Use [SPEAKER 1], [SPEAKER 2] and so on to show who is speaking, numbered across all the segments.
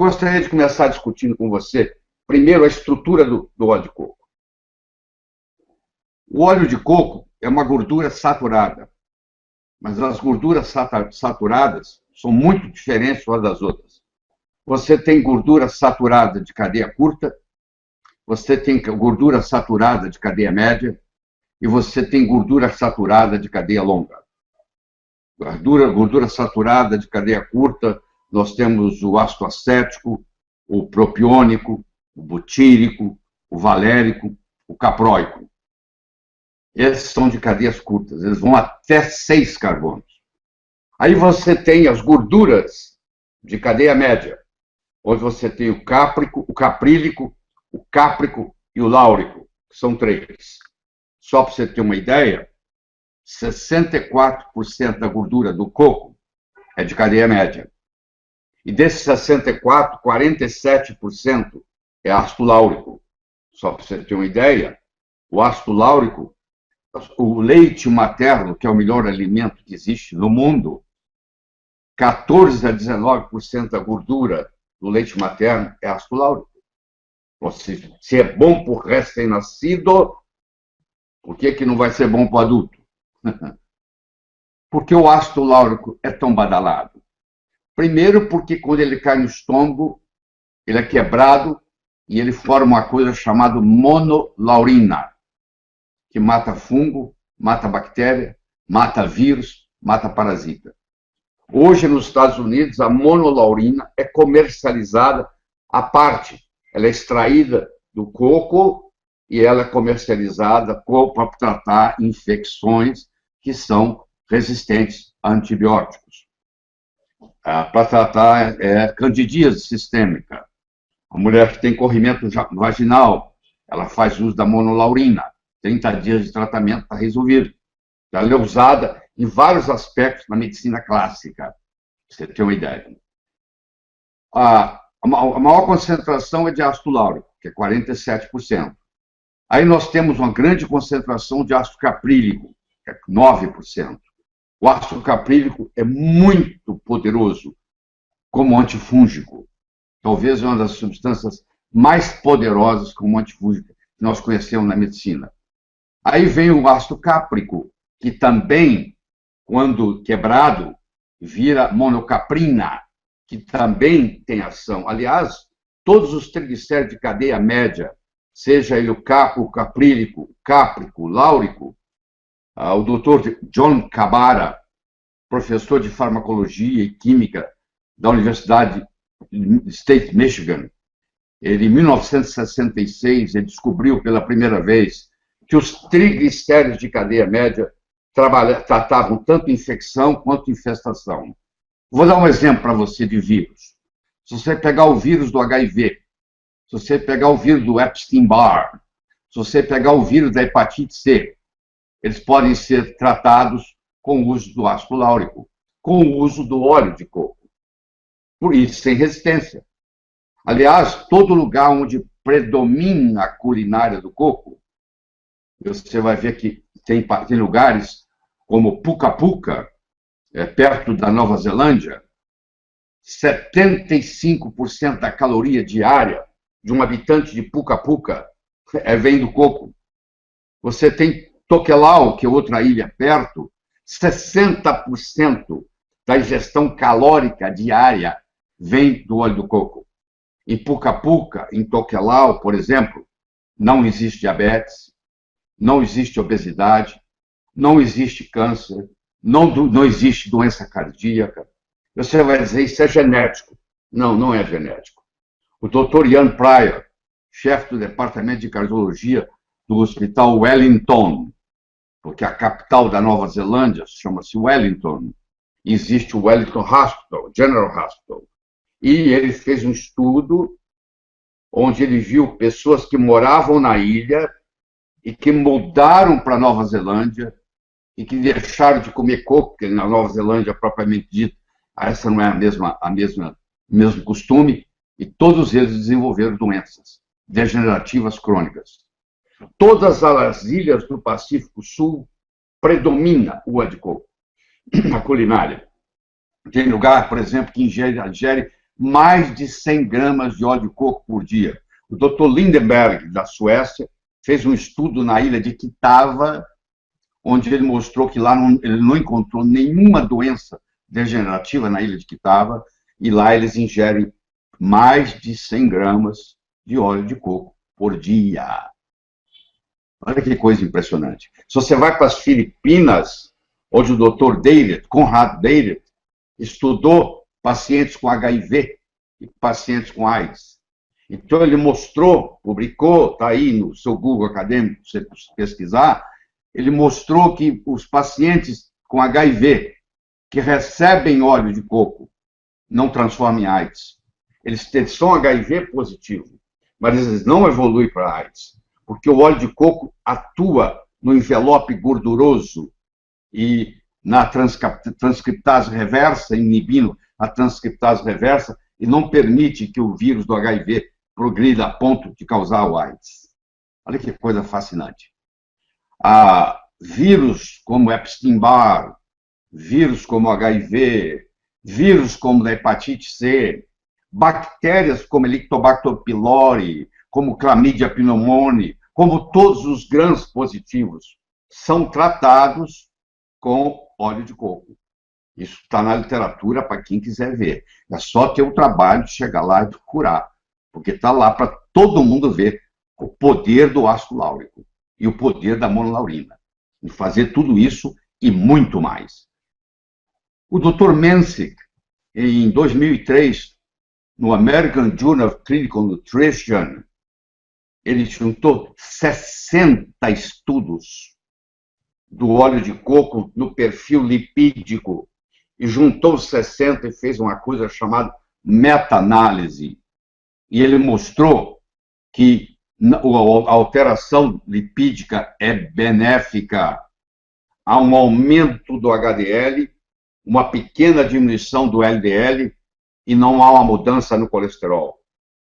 [SPEAKER 1] gostaria de começar discutindo com você, primeiro, a estrutura do óleo de coco. O óleo de coco é uma gordura saturada, mas as gorduras saturadas são muito diferentes umas das outras. Você tem gordura saturada de cadeia curta, você tem gordura saturada de cadeia média e você tem gordura saturada de cadeia longa. Gordura saturada de cadeia curta, nós temos o ácido acético, o propiônico, o butírico, o valérico, o capróico. Esses são de cadeias curtas, eles vão até 6 carbonos. Aí você tem as gorduras de cadeia média, onde você tem o cáprico, o caprílico, o cáprico e o láurico, que são 3. Só para você ter uma ideia, 64% da gordura do coco é de cadeia média. E desses 64%, 47% é ácido láurico. Só para você ter uma ideia, o ácido láurico, o leite materno, que é o melhor alimento que existe no mundo, 14 a 19% da gordura do leite materno é ácido láurico. Se é bom para o recém-nascido, por que não vai ser bom para o adulto? Por que o ácido láurico é tão badalado? Primeiro, porque quando ele cai no estômago, ele é quebrado e ele forma uma coisa chamada monolaurina, que mata fungo, mata bactéria, mata vírus, mata parasita. Hoje, nos Estados Unidos, a monolaurina é comercializada à parte. Ela é extraída do coco e ela é comercializada para tratar infecções que são resistentes a antibióticos. Para tratar candidíase sistêmica. A mulher que tem corrimento vaginal, ela faz uso da monolaurina. 30 dias de tratamento está resolvido. Ela é usada em vários aspectos na medicina clássica, para você ter uma ideia. A maior concentração é de ácido láurico, que é 47%. Aí nós temos uma grande concentração de ácido caprílico, que é 9%. O ácido caprílico é muito poderoso como antifúngico. Talvez uma das substâncias mais poderosas como antifúngico que nós conhecemos na medicina. Aí vem o ácido cáprico, que também, quando quebrado, vira monocaprina, que também tem ação. Aliás, todos os triglicéridos de cadeia média, seja ele o caprílico, o cáprico, o láurico, o Dr. John Cabara, professor de farmacologia e química da Universidade State Michigan, ele, em 1966, ele descobriu pela primeira vez que os triglicéridos de cadeia média tratavam tanto infecção quanto infestação. Vou dar um exemplo para você de vírus. Se você pegar o vírus do HIV, se você pegar o vírus do Epstein-Barr, se você pegar o vírus da hepatite C, eles podem ser tratados com o uso do ácido láurico, com o uso do óleo de coco. Por isso, sem resistência. Aliás, todo lugar onde predomina a culinária do coco, você vai ver que tem lugares como Puka Puka, perto da Nova Zelândia, 75% da caloria diária de um habitante de Puka Puka vem do coco. Você tem Tokelau, que é outra ilha perto, 60% da ingestão calórica diária vem do óleo do coco. Em Puka Puka, em Tokelau, por exemplo, não existe diabetes, não existe obesidade, não existe câncer, não existe doença cardíaca. Você vai dizer, isso é genético. Não, não é genético. O Dr. Ian Pryor, chefe do departamento de cardiologia do Hospital Wellington, porque a capital da Nova Zelândia chama-se Wellington, existe o Wellington Hospital, General Hospital, e ele fez um estudo onde ele viu pessoas que moravam na ilha e que mudaram para a Nova Zelândia e que deixaram de comer coco, porque na Nova Zelândia, propriamente dito, essa não é o mesmo costume, e todos eles desenvolveram doenças degenerativas crônicas. Todas as ilhas do Pacífico Sul predomina o óleo de coco, a culinária. Tem lugar, por exemplo, que ingere mais de 100 gramas de óleo de coco por dia. O Dr. Lindenberg, da Suécia, fez um estudo na ilha de Kitava, onde ele mostrou que lá ele não encontrou nenhuma doença degenerativa na ilha de Kitava, e lá eles ingerem mais de 100 gramas de óleo de coco por dia. Olha que coisa impressionante. Se você vai para as Filipinas, onde o Dr. Conrad Deiret, estudou pacientes com HIV e pacientes com AIDS. Então ele mostrou, publicou, está aí no seu Google acadêmico, se você pesquisar, ele mostrou que os pacientes com HIV que recebem óleo de coco não transformam em AIDS. Eles são HIV positivo, mas eles não evoluem para AIDS, porque o óleo de coco atua no envelope gorduroso e na transcriptase reversa, inibindo a transcriptase reversa, e não permite que o vírus do HIV progrida a ponto de causar o AIDS. Olha que coisa fascinante. Vírus como Epstein-Barr, vírus como HIV, vírus como da hepatite C, bactérias como Helicobacter pylori, como Chlamydia pneumoniae, como todos os grãos positivos, são tratados com óleo de coco. Isso está na literatura para quem quiser ver. É só ter o trabalho de chegar lá e procurar, porque está lá para todo mundo ver o poder do ácido láurico e o poder da monolaurina, e fazer tudo isso e muito mais. O Dr. Menzik, em 2003, no American Journal of Clinical Nutrition, ele juntou 60 estudos do óleo de coco no perfil lipídico, e juntou 60 e fez uma coisa chamada meta-análise. E ele mostrou que a alteração lipídica é benéfica. Há um aumento do HDL, uma pequena diminuição do LDL, e não há uma mudança no colesterol.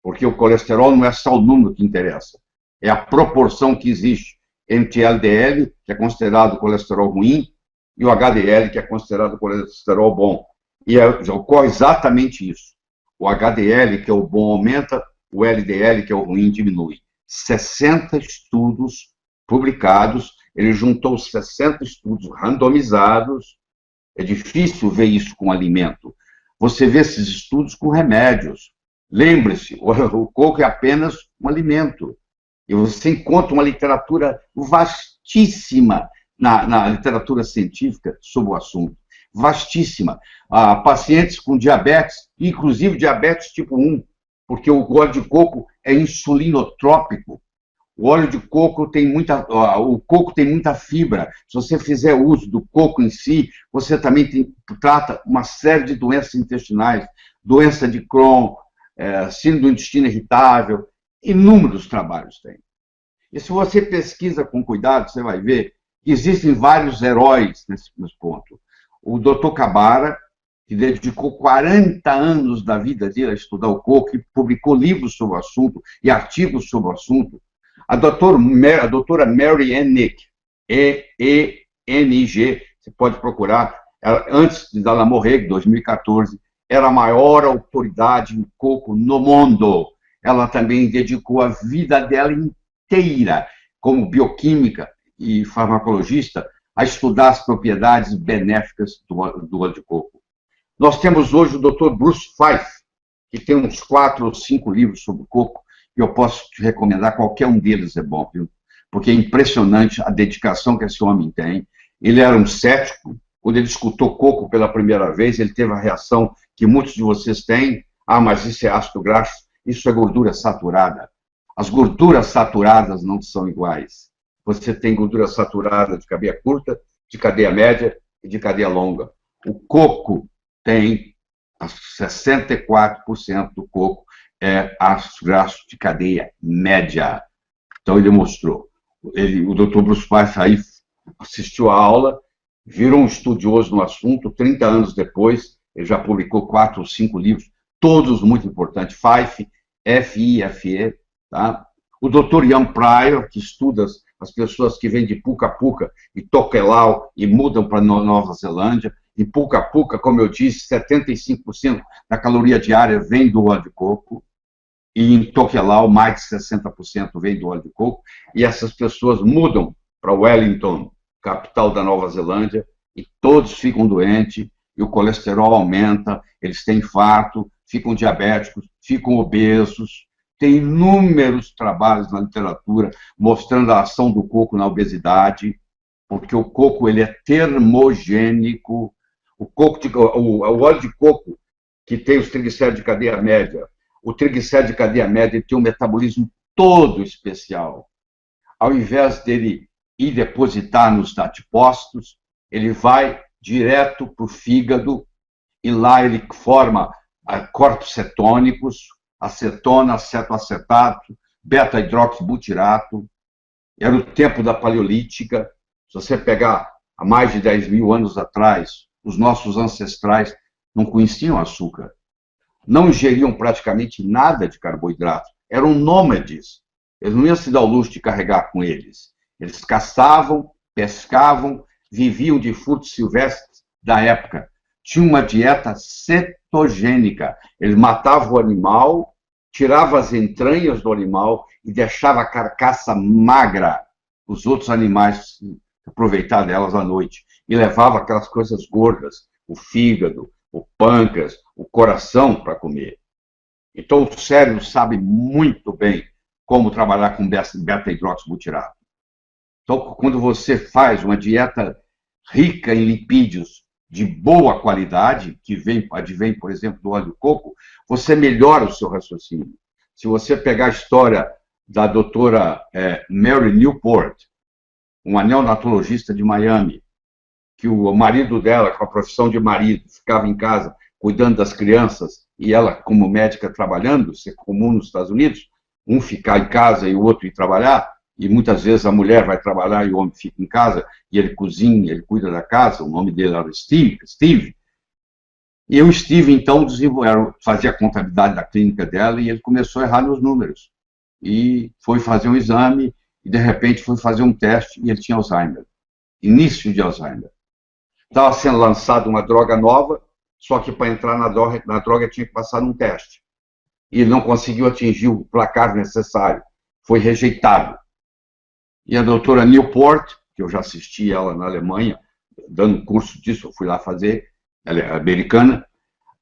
[SPEAKER 1] Porque o colesterol não é só o número que interessa, é a proporção que existe entre LDL, que é considerado colesterol ruim, e o HDL, que é considerado colesterol bom. E ocorre exatamente isso. O HDL, que é o bom, aumenta, o LDL, que é o ruim, diminui. 60 estudos publicados, ele juntou 60 estudos randomizados. É difícil ver isso com alimento. Você vê esses estudos com remédios. Lembre-se, o coco é apenas um alimento. E você encontra uma literatura vastíssima na literatura científica sobre o assunto. Vastíssima. Pacientes com diabetes, inclusive diabetes tipo 1, porque o óleo de coco é insulinotrópico. O óleo de coco o coco tem muita fibra. Se você fizer uso do coco em si, você também trata uma série de doenças intestinais, doença de Crohn, síndrome do intestino irritável, inúmeros trabalhos tem. E se você pesquisa com cuidado, você vai ver que existem vários heróis nesse ponto. O Dr. Kabara, que dedicou 40 anos da vida dele a estudar o coco e publicou livros sobre o assunto e artigos sobre o assunto. A doutora Mary Enig, E-E-N-I-G, você pode procurar, antes dela morrer, em 2014, era a maior autoridade em coco no mundo. Ela também dedicou a vida dela inteira, como bioquímica e farmacologista, a estudar as propriedades benéficas do óleo de coco. Nós temos hoje o Dr. Bruce Fife, que tem uns 4 ou 5 livros sobre coco, e eu posso te recomendar, qualquer um deles é bom, viu? Porque é impressionante a dedicação que esse homem tem. Ele era um cético. Quando ele escutou coco pela primeira vez, ele teve a reação que muitos de vocês têm: mas isso é ácido graxo, isso é gordura saturada. As gorduras saturadas não são iguais. Você tem gordura saturada de cadeia curta, de cadeia média e de cadeia longa. O coco tem 64% do coco é ácido graxo de cadeia média. Então ele mostrou. O Dr. Bruce Fife aí assistiu a aula, virou um estudioso no assunto. 30 anos depois, ele já publicou 4 ou 5 livros, todos muito importantes. Fife, F-I-F-E, tá? O Dr. Ian Pryor, que estuda as pessoas que vêm de Puka Puka e Tokelau e mudam para Nova Zelândia, Em Puca-Puca, como eu disse, 75% da caloria diária vem do óleo de coco, e em Tokelau, mais de 60% vem do óleo de coco, e essas pessoas mudam para Wellington, capital da Nova Zelândia, e todos ficam doentes, e o colesterol aumenta, eles têm infarto, ficam diabéticos, ficam obesos. Tem inúmeros trabalhos na literatura mostrando a ação do coco na obesidade, porque o coco ele é termogênico. O óleo de coco, que tem os triglicéridos de cadeia média, o triglicéride de cadeia média tem um metabolismo todo especial. Ao invés dele ir depositar nos adipócitos, ele vai direto para o fígado, e lá ele forma corpos cetônicos, acetona, acetoacetato, beta-hidroxibutirato. Era o tempo da paleolítica. Se você pegar há mais de 10 mil anos atrás, os nossos ancestrais não conheciam açúcar, não ingeriam praticamente nada de carboidrato, eram nômades. Eles não iam se dar o luxo de carregar com eles. Eles caçavam, pescavam, viviam de frutos silvestres da época. Tinha uma dieta cetogênica. Ele matava o animal, tirava as entranhas do animal e deixava a carcaça magra. Os outros animais aproveitar delas à noite. E levava aquelas coisas gordas, o fígado, o pâncreas, o coração para comer. Então o cérebro sabe muito bem como trabalhar com beta-hidroxibutirato. Então, quando você faz uma dieta rica em lipídios de boa qualidade, que advém, por exemplo, do óleo de coco, você melhora o seu raciocínio. Se você pegar a história da doutora Mary Newport, uma neonatologista de Miami, que o marido dela, com a profissão de marido, ficava em casa cuidando das crianças, e ela, como médica, trabalhando, isso é comum nos Estados Unidos, um ficar em casa e o outro ir trabalhar, e muitas vezes a mulher vai trabalhar e o homem fica em casa, e ele cozinha, ele cuida da casa, o nome dele era Steve. E o Steve, então, fazia a contabilidade da clínica dela, e ele começou a errar nos números. E foi fazer um exame, e de repente foi fazer um teste, e ele tinha Alzheimer. Início de Alzheimer. Estava sendo lançada uma droga nova, só que para entrar na droga tinha que passar num teste. E ele não conseguiu atingir o placar necessário. Foi rejeitado. E a doutora Newport, que eu já assisti ela na Alemanha, dando curso disso, eu fui lá fazer, ela é americana,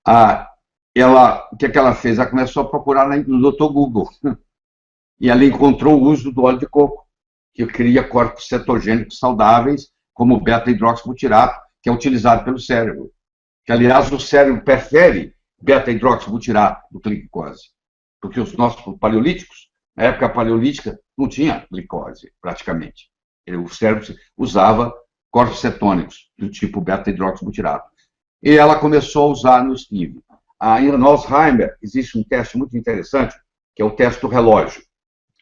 [SPEAKER 1] o que ela fez? Ela começou a procurar no Dr. Google. E ela encontrou o uso do óleo de coco, que cria corpos cetogênicos saudáveis, como o beta-hidroxibutirato, que é utilizado pelo cérebro. Que, aliás, o cérebro prefere beta-hidroxibutirato do que glicose. Porque os nossos paleolíticos, na época paleolítica, não tinha glicose, praticamente. O cérebro usava corpos cetônicos, do tipo beta-hidroxibutirato. E ela começou a usar no Steve. No Alzheimer, existe um teste muito interessante, que é o teste do relógio.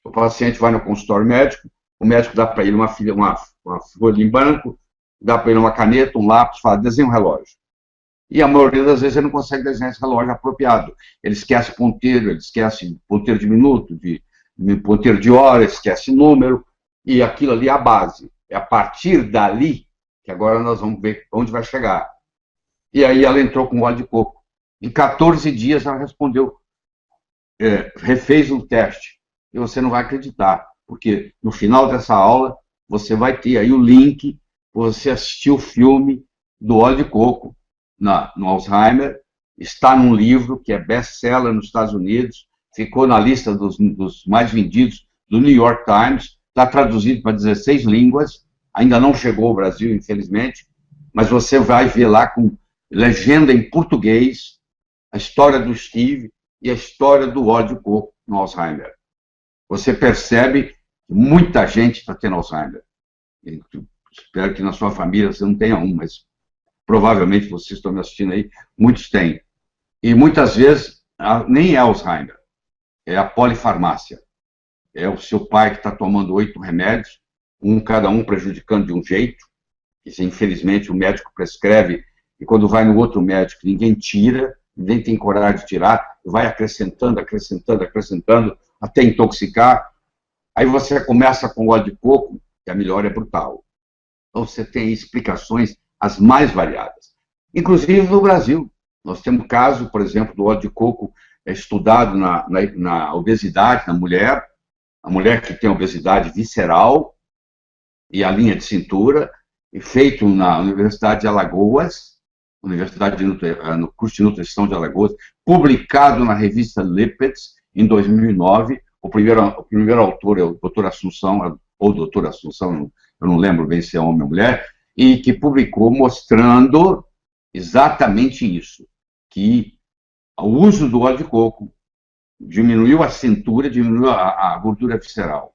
[SPEAKER 1] O paciente vai no consultório médico, o médico dá para ele uma folha em branco, dá para ele uma caneta, um lápis, fala, desenha um relógio. E a maioria das vezes ele não consegue desenhar esse relógio apropriado. Ele esquece ponteiro, ele esquece ponteiro de minuto, ponteiro de hora, esquece número, e aquilo ali é a base. É a partir dali que agora nós vamos ver onde vai chegar. E aí ela entrou com óleo de coco. Em 14 dias ela respondeu, refez um teste. E você não vai acreditar, porque no final dessa aula você vai ter aí o link, você assistiu o filme do óleo de coco no Alzheimer, está num livro que é best-seller nos Estados Unidos, ficou na lista dos mais vendidos do New York Times, está traduzido para 16 línguas, ainda não chegou ao Brasil, infelizmente, mas você vai ver lá com legenda em português a história do Steve e a história do óleo de coco no Alzheimer. Você percebe que muita gente está tendo Alzheimer. Espero que na sua família você não tenha um, mas provavelmente vocês estão me assistindo aí, muitos têm. E muitas vezes nem é Alzheimer, é a polifarmácia. É o seu pai que está tomando 8 remédios, cada um prejudicando de um jeito, e infelizmente o médico prescreve, e quando vai no outro médico ninguém tira, ninguém tem coragem de tirar, vai acrescentando, até intoxicar. Aí você começa com óleo de coco, e a melhora é brutal. Então você tem explicações as mais variadas. inclusive no Brasil. Nós temos caso, por exemplo, do óleo de coco estudado na obesidade na mulher, a mulher que tem obesidade visceral e a linha de cintura, e feito na Universidade de Alagoas, no curso de nutrição de Alagoas, publicado na revista Lipids em 2009. O primeiro autor é o Dr. Assunção, ou Dr. Assunção, eu não lembro bem se é homem ou mulher, e que publicou mostrando exatamente isso, que o uso do óleo de coco diminuiu a cintura, diminuiu a gordura visceral.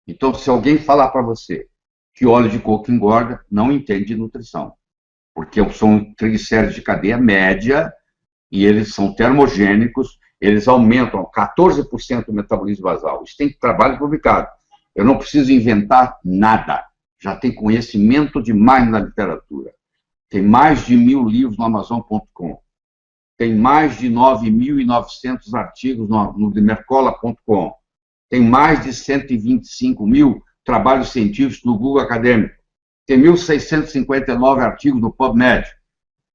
[SPEAKER 1] Então, se alguém falar para você que óleo de coco engorda, não entende de nutrição, porque são triglicéridos de cadeia média e eles são termogênicos, eles aumentam 14% o metabolismo basal. Isso tem trabalho publicado. Eu não preciso inventar nada. Já tem conhecimento demais na literatura. Tem mais de 1000 livros no Amazon.com. Tem mais de 9.900 artigos no Mercola.com. Tem mais de 125 mil trabalhos científicos no Google Acadêmico. Tem 1.659 artigos no PubMed.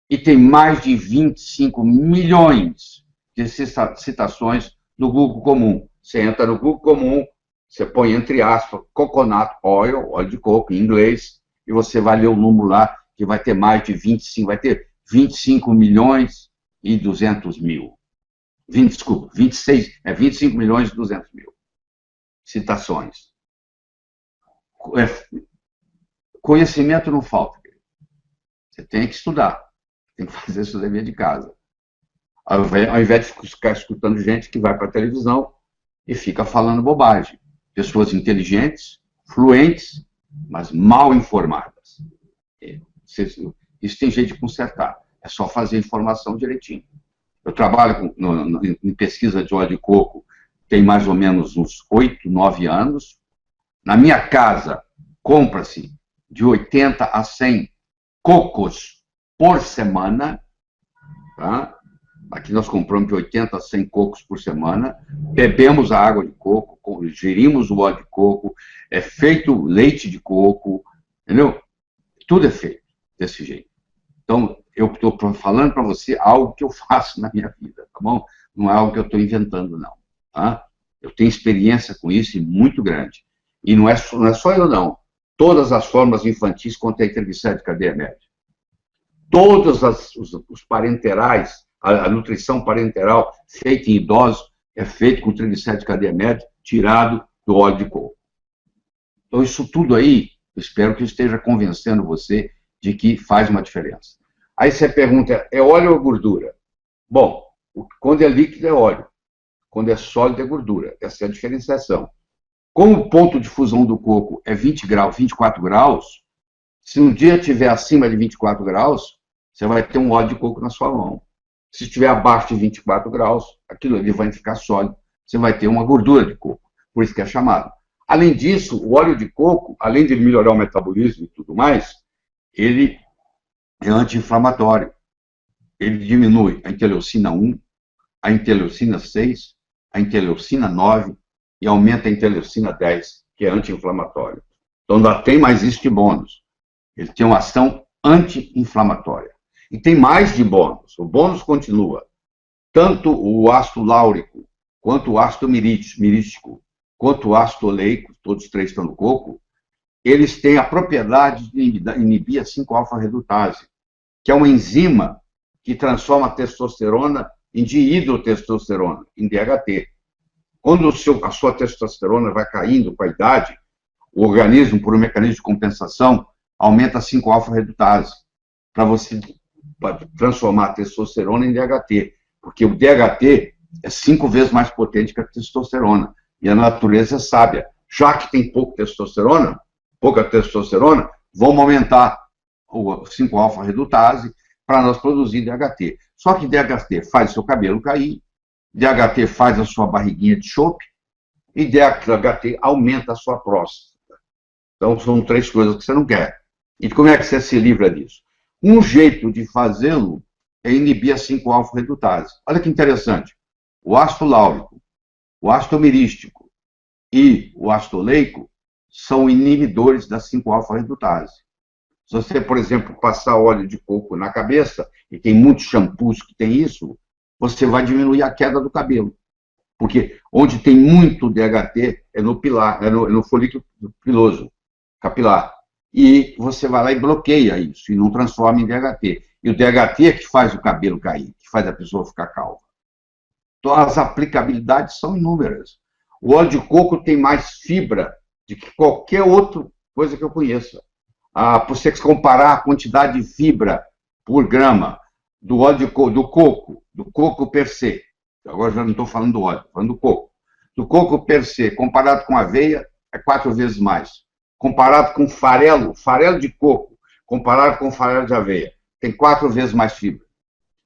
[SPEAKER 1] E tem mais de 25 milhões de citações no Google Comum. Você entra no Google Comum, você põe entre aspas, coconut oil, óleo de coco em inglês, e você vai ler o número lá, que vai ter mais de 25, vai ter 25 milhões e 200 mil. 25 milhões e 200 mil citações. Conhecimento não falta. Você tem que estudar, tem que fazer seu dever de casa. Ao invés de ficar escutando gente que vai para a televisão e fica falando bobagem. Pessoas inteligentes, fluentes, mas mal informadas. Isso tem jeito de consertar. É só fazer a informação direitinho. Eu trabalho em pesquisa de óleo de coco tem mais ou menos uns 8, 9 anos. Na minha casa, compra-se de 80 a 100 cocos por semana. Tá? Aqui nós compramos de 80 a 100 cocos por semana. Bebemos a água de coco, gerimos o óleo de coco, é feito leite de coco, entendeu? Tudo é feito desse jeito. Então, eu estou falando para você algo que eu faço na minha vida, tá bom? Não é algo que eu estou inventando, não. Tá? Eu tenho experiência com isso e muito grande. E não é só eu, não. Todas as formas infantis contêm triglicéridos de cadeia média. Todos os parenterais, a nutrição parenteral feita em idosos é feita com triglicéridos de cadeia média tirado do óleo de coco. Então, isso tudo aí, eu espero que eu esteja convencendo você de que faz uma diferença. Aí você pergunta, é óleo ou gordura? Bom, quando é líquido é óleo, quando é sólido é gordura. Essa é a diferenciação. Como o ponto de fusão do coco é 20 graus, 24 graus, se um dia estiver acima de 24 graus, você vai ter um óleo de coco na sua mão. Se estiver abaixo de 24 graus, aquilo ali vai ficar sólido, você vai ter uma gordura de coco. Por isso que é chamado. Além disso, o óleo de coco, além de melhorar o metabolismo e tudo mais, ele é anti-inflamatório. Ele diminui a interleucina 1, a interleucina 6, a interleucina 9 e aumenta a interleucina 10, que é anti-inflamatório. Então, ainda tem mais isso de bônus. Ele tem uma ação anti-inflamatória. E tem mais de bônus. O bônus continua. Tanto o ácido láurico, quanto o ácido mirístico, quanto o ácido oleico, todos os três estão no coco, eles têm a propriedade de inibir a 5-alfa-redutase, que é uma enzima que transforma a testosterona em dihidrotestosterona, em DHT. Quando a sua testosterona vai caindo com a idade, o organismo, por um mecanismo de compensação, aumenta a 5-alfa-redutase, para você transformar a testosterona em DHT, porque o DHT é 5 vezes mais potente que a testosterona, e a natureza é sábia. Já que tem pouca testosterona, vamos aumentar o 5-alfa-redutase para nós produzir DHT. Só que DHT faz o seu cabelo cair, DHT faz a sua barriguinha de chope, e DHT aumenta a sua próstata. Então, são 3 coisas que você não quer. E como é que você se livra disso? Um jeito de fazê-lo é inibir a 5-alfa-redutase. Olha que interessante. O ácido láurico, o ácido mirístico e o ácido oleico são inibidores da 5-alfa-redutase. Se você, por exemplo, passar óleo de coco na cabeça, e tem muitos shampoos que tem isso, você vai diminuir a queda do cabelo. Porque onde tem muito DHT é no pilar, é no folículo piloso, capilar. E você vai lá e bloqueia isso, e não transforma em DHT. E o DHT é que faz o cabelo cair, que faz a pessoa ficar calva. Então, as aplicabilidades são inúmeras. O óleo de coco tem mais fibra do que qualquer outra coisa que eu conheça. Para você comparar a quantidade de fibra por grama do óleo do coco per se, agora já não estou falando do óleo, estou falando do coco. Do coco per se, comparado com aveia, é 4 vezes mais. Comparado com farelo de coco, comparado com farelo de aveia, tem 4 vezes mais fibra.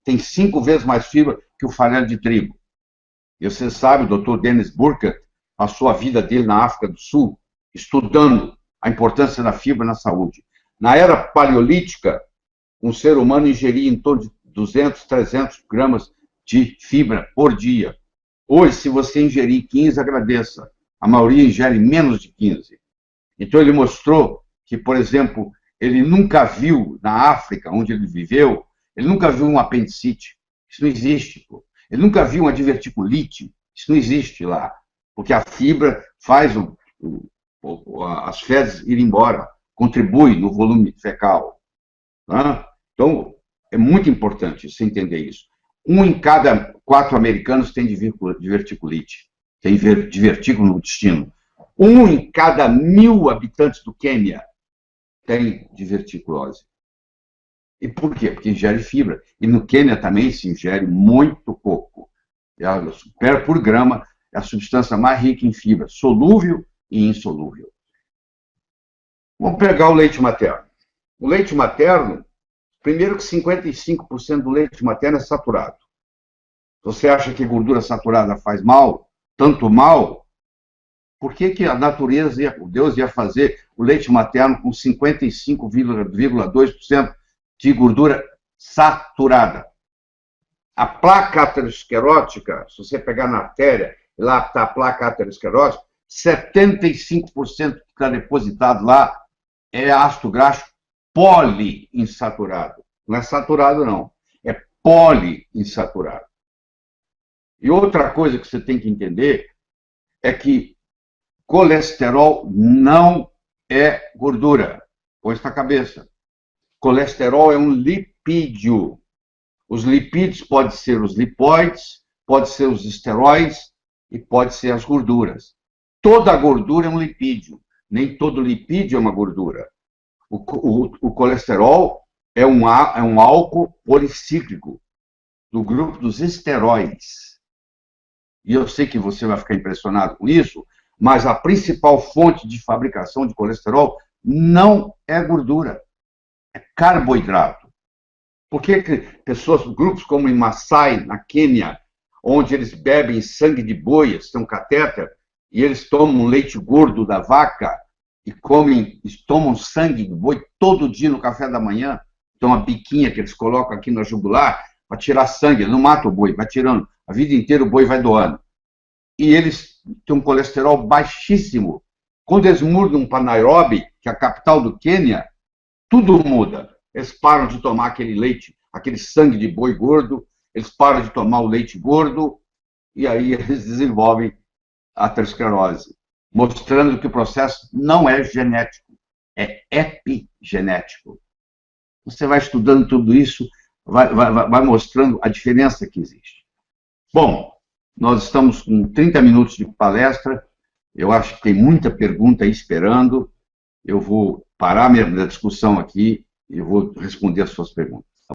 [SPEAKER 1] Tem 5 vezes mais fibra que o farelo de trigo. E você sabe, o Dr. Dennis Burkett passou a vida dele na África do Sul, estudando a importância da fibra na saúde. Na era paleolítica, um ser humano ingeria em torno de 200, 300 gramas de fibra por dia. Hoje, se você ingerir 15, agradeça. A maioria ingere menos de 15. Então, ele mostrou que, por exemplo, ele nunca viu, na África, onde ele viveu, ele nunca viu um apendicite. Isso não existe. Pô. Ele nunca viu uma diverticulite. Isso não existe lá. Porque a fibra faz as fezes irem embora, contribui no volume fecal. Tá? Então, é muito importante você entender isso. 1 em cada 4 americanos tem diverticulite, tem divertículo no intestino. 1 em cada 1000 habitantes do Quênia tem diverticulose. E por quê? Porque ingere fibra. E no Quênia também se ingere muito coco. Por grama, é a substância mais rica em fibra, solúvel e insolúvel. Vamos pegar o leite materno. O leite materno, primeiro que 55% do leite materno é saturado. Você acha que gordura saturada faz mal? Tanto mal? Por que a natureza, Deus ia fazer o leite materno com 55,2% de gordura saturada? A placa aterosclerótica, se você pegar na artéria, lá está a placa aterosclerótica, 75% que está depositado lá é ácido graxo poliinsaturado. Não é saturado, não. É poliinsaturado. E outra coisa que você tem que entender é que colesterol não é gordura. Põe isso na cabeça. Colesterol é um lipídio. Os lipídios podem ser os lipóides, pode ser os esteróides e pode ser as gorduras. Toda gordura é um lipídio. Nem todo lipídio é uma gordura. O colesterol é um álcool policíclico do grupo dos esteróides. E eu sei que você vai ficar impressionado com isso, mas a principal fonte de fabricação de colesterol não é gordura, é carboidrato. Por que grupos como em Maasai, na Quênia, onde eles bebem sangue de boi, eles têm um catéter, e eles tomam leite gordo da vaca, e tomam sangue de boi todo dia no café da manhã, tem uma biquinha que eles colocam aqui na jugular para tirar sangue, ele não mata o boi, vai tirando, a vida inteira o boi vai doando. E eles têm um colesterol baixíssimo. Quando eles mudam para Nairobi, que é a capital do Quênia, tudo muda. Eles param de tomar aquele leite, aquele sangue de boi gordo, eles param de tomar o leite gordo, e aí eles desenvolvem a aterosclerose, mostrando que o processo não é genético, é epigenético. Você vai estudando tudo isso, vai mostrando a diferença que existe. Bom, nós estamos com 30 minutos de palestra, eu acho que tem muita pergunta aí esperando, eu vou parar minha discussão aqui e vou responder as suas perguntas.